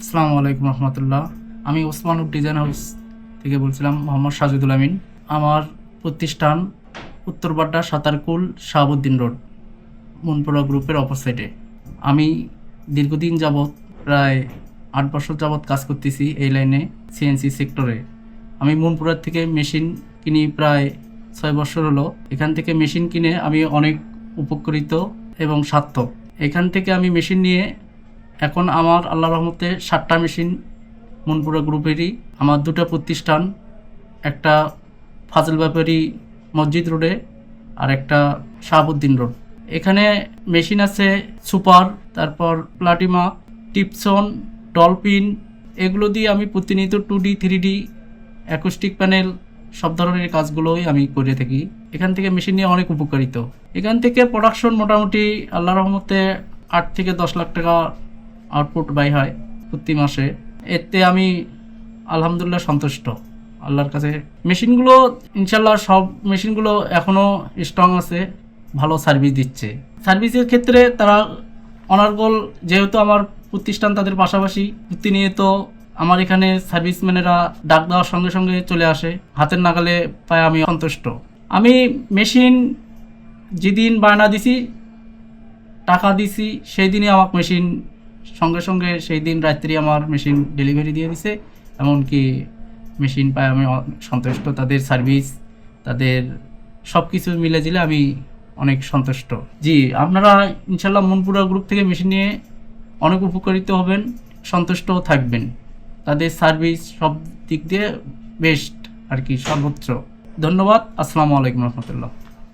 আসসালামু আলাইকুম রহমতুল্লাহ। আমি ওসমানুক ডিজাইন হাউস থেকে বলছিলাম, মোহাম্মদ সাজিদুল আমিন। আমার প্রতিষ্ঠান উত্তরবাড্ডা সাতারকুল শাহাবুদ্দিন রোড, মনপুরা গ্রুপের অপোসাইডে। আমি দীর্ঘদিন যাবৎ, প্রায় 8 বছর যাবৎ কাজ করতেছি এই লাইনে, সিএনসি সেক্টরে। আমি মনপুরার থেকে মেশিন কিনি প্রায় 6 বছর হলো। এখান থেকে মেশিন কিনে আমি অনেক উপকৃত এবং সার্থক। এখান থেকে আমি মেশিন নিয়ে এখন আমার আল্লাহর রহমতে 7টা মেশিন মনপুরা গ্রুপেরই। আমার 2টা প্রতিষ্ঠান, একটা ফাজল ব্যাপারী মসজিদ রোডে আর একটা শাহাবুদ্দিন রোড। এখানে মেশিন আছে সুপার, তারপর প্লাটিমা, টিপসন, ডলফিন। এগুলো দিয়ে আমি প্রতিনিয়ত 2D 3D অ্যাকোস্টিক প্যানেল সব ধরনের কাজগুলোই আমি করে থাকি। এখান থেকে মেশিন নিয়ে অনেক উপকারিত। এখান থেকে প্রোডাকশন মোটামুটি আল্লাহর রহমতে 8 থেকে 10 লাখ টাকা আউটপুট বাই হয় প্রতি মাসে। এতে আমি আলহামদুলিল্লাহ সন্তুষ্ট আল্লাহর কাছে। মেশিনগুলো ইনশাল্লাহ সব মেশিনগুলো এখনও স্ট্রং আছে, ভালো সার্ভিস দিচ্ছে। সার্ভিসের ক্ষেত্রে তারা অনার্গল, যেহেতু আমার প্রতিষ্ঠান তাদের পাশাপাশি, প্রতিনিয়ত আমার এখানে সার্ভিসম্যানেরা ডাক দেওয়ার সঙ্গে সঙ্গে চলে আসে, হাতের নাগালে পায়। আমি সন্তুষ্ট। আমি মেশিন যেদিন বায়না দিছি, টাকা দিছি, সেই দিনই আমার মেশিন সঙ্গে সঙ্গে সেই দিন রাত্রি আমার মেশিন ডেলিভারি দিয়ে দিছে। এমনকি মেশিন পায় আমি সন্তুষ্ট। তাদের সার্ভিস, তাদের সব কিছু মিলে জিলে আমি অনেক সন্তুষ্ট। জি, আপনারা ইনশাল্লাহ মনপুরা গ্রুপ থেকে মেশিন নিয়ে অনেক উপকারিত হবেন, সন্তুষ্টও থাকবেন। তাদের সার্ভিস সব দিক দিয়ে বেস্ট আর কি, সর্বোচ্চ। ধন্যবাদ। আসসালামু আলাইকুম রহমতুল্লাহ।